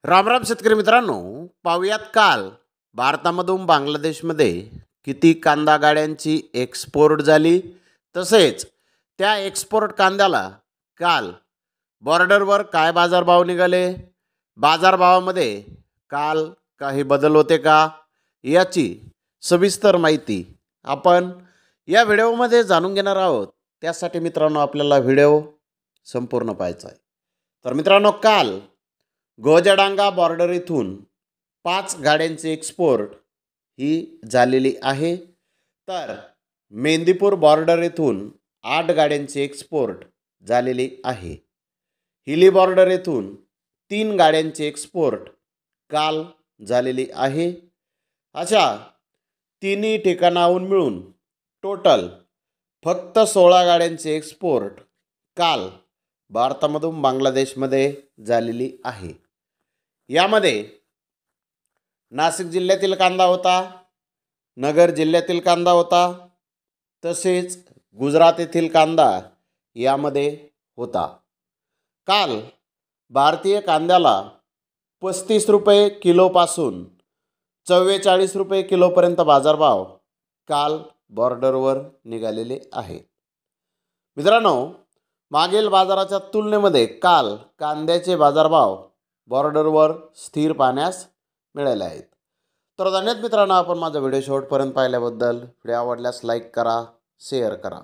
रामराम शेतकरी मित्रांनो, पाहुयात काल भारतामधून बांगलादेशमध्ये किती कांदा गाड्यांची एक्सपोर्ट झाली, तसेच त्या एक्सपोर्ट कांद्याला काल बॉर्डरवर काय बाजारभाव निघाले, बाजारभावामध्ये काल काही बदल होते का, याची सविस्तर माहिती आपण या व्हिडिओमध्ये जाणून घेणार आहोत। त्यासाठी मित्रांनो आपल्याला व्हिडिओ संपूर्ण पाहायचा आहे। तर मित्रांनो, काल गोजाडांगा बॉर्डर इथून 5 गाड्यांची एक्सपोर्ट ही झालेली आहे, तर मेंदीपूर बॉर्डर इथून 8 गाड्यांची एक्सपोर्ट झालेली आहे। हिली बॉर्डर इथून 3 गाड्यांची एक्सपोर्ट काल झालेली आहे। अशा तिन्ही ठिकाणाहून मिळून टोटल फक्त 16 गाड्यांची एक्सपोर्ट काल भारतामधून बांगलादेशमध्ये झालेली आहे। यामध्ये नाशिक जिल्ह्यातील कांदा होता, नगर जिल्ह्यातील कांदा होता, तसेच गुजरात येथील कांदा यामध्ये होता। काल भारतीय कांद्याला 35 रुपये किलोपासून 44 रुपये किलोपर्यंत बाजारभाव काल बॉर्डरवर निघालेले आहे। मित्रांनो, मागील बाजाराच्या तुलनेमध्ये काल कांद्याचे बाजारभाव बॉर्डरवर स्थिर पाहण्यास मिळाले आहेत। तर धन्यवाद मित्रांनो, आपण माझा व्हिडिओ शेवटपर्यंत पाहिल्याबद्दल। व्हिडिओ आवडल्यास लाईक करा, शेअर करा।